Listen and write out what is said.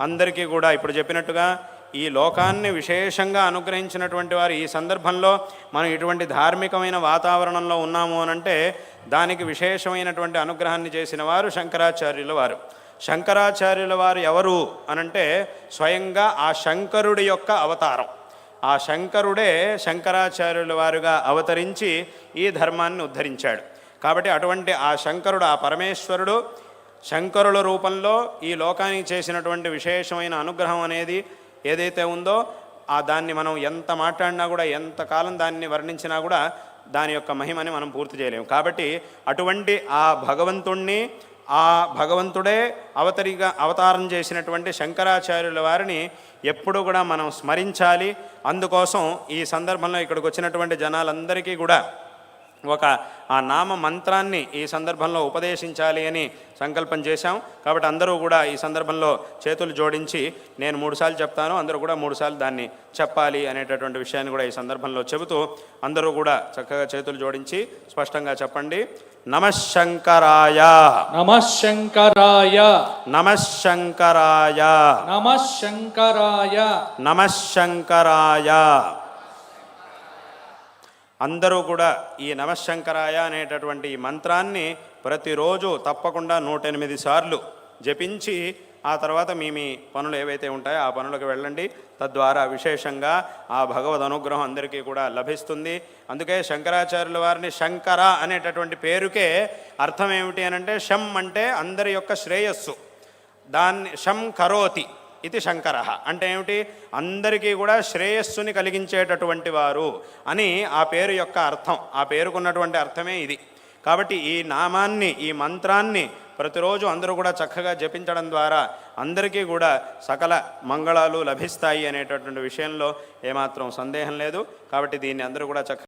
అందరికీ కూడా ఇప్పుడు చెప్పినట్టుగా ఈ లోకాన్ని విశేషంగా అనుగ్రహించినటువంటి వారు ఈ సందర్భంలో మనం ఇటువంటి ధార్మికమైన వాతావరణంలో ఉన్నాము అనంటే దానికి విశేషమైనటువంటి అనుగ్రహాన్ని చేసిన వారు శంకరాచార్యుల వారు. శంకరాచార్యుల వారు ఎవరు అనంటే స్వయంగా ఆ శంకరుడి యొక్క అవతారం. ఆ శంకరుడే శంకరాచార్యుల వారుగా అవతరించి ఈ ధర్మాన్ని ఉద్ధరించాడు. కాబట్టి అటువంటి ఆ శంకరుడు, ఆ పరమేశ్వరుడు శంకరుల రూపంలో ఈ లోకానికి చేసినటువంటి విశేషమైన అనుగ్రహం అనేది ఏదైతే ఉందో దాన్ని మనం ఎంత మాట్లాడినా కూడా, ఎంతకాలం దాన్ని వర్ణించినా కూడా దాని యొక్క మహిమని మనం పూర్తి చేయలేము. కాబట్టి అటువంటి ఆ భగవంతుణ్ణి, ఆ భగవంతుడే అవతారం చేసినటువంటి శంకరాచార్యుల వారిని ఎప్పుడు కూడా మనం స్మరించాలి. అందుకోసం ఈ సందర్భంలో ఇక్కడికి వచ్చినటువంటి జనాలందరికీ కూడా ఆ నామ మంత్రాన్ని ఈ సందర్భంలో ఉపదేశించాలి అని సంకల్పం చేశాం. కాబట్టి అందరూ కూడా ఈ సందర్భంలో చేతులు జోడించి నేను 3 సార్లు చెప్తాను, అందరూ కూడా 3 సార్లు దాన్ని చెప్పాలి అనేటటువంటి విషయాన్ని కూడా ఈ సందర్భంలో చెబుతూ అందరూ కూడా చక్కగా చేతులు జోడించి స్పష్టంగా చెప్పండి. నమఃశంకరాయ నమఃశంకరాయ నమఃశంకరాయ నమఃశంకరాయ నమఃశంకరాయ. అందరూ కూడా ఈ నమఃశంకరాయ అనేటటువంటి ఈ మంత్రాన్ని ప్రతిరోజు తప్పకుండా 108 సార్లు జపించి ఆ తర్వాత మీ పనులు ఏవైతే ఉంటాయో ఆ పనులకు వెళ్ళండి. తద్వారా విశేషంగా ఆ భగవద్ అనుగ్రహం అందరికీ కూడా లభిస్తుంది. అందుకే శంకరాచార్యుల వారిని శంకర అనేటటువంటి పేరుకే అర్థం ఏమిటి అనంటే శం అంటే అందరి యొక్క శ్రేయస్సు, దాన్ని శం కరోతి ఇది శంకర అంటే ఏమిటి, అందరికీ కూడా శ్రేయస్సుని కలిగించేటటువంటి వారు అని ఆ పేరు యొక్క అర్థం. ఆ పేరుకున్నటువంటి అర్థమే ఇది. కాబట్టి ఈ నామాన్ని, ఈ మంత్రాన్ని ప్రతిరోజు అందరూ కూడా చక్కగా జపించడం ద్వారా అందరికీ కూడా సకల మంగళాలు లభిస్తాయి అనేటటువంటి విషయంలో ఏమాత్రం సందేహం లేదు. కాబట్టి దీన్ని అందరూ కూడా చక్కగా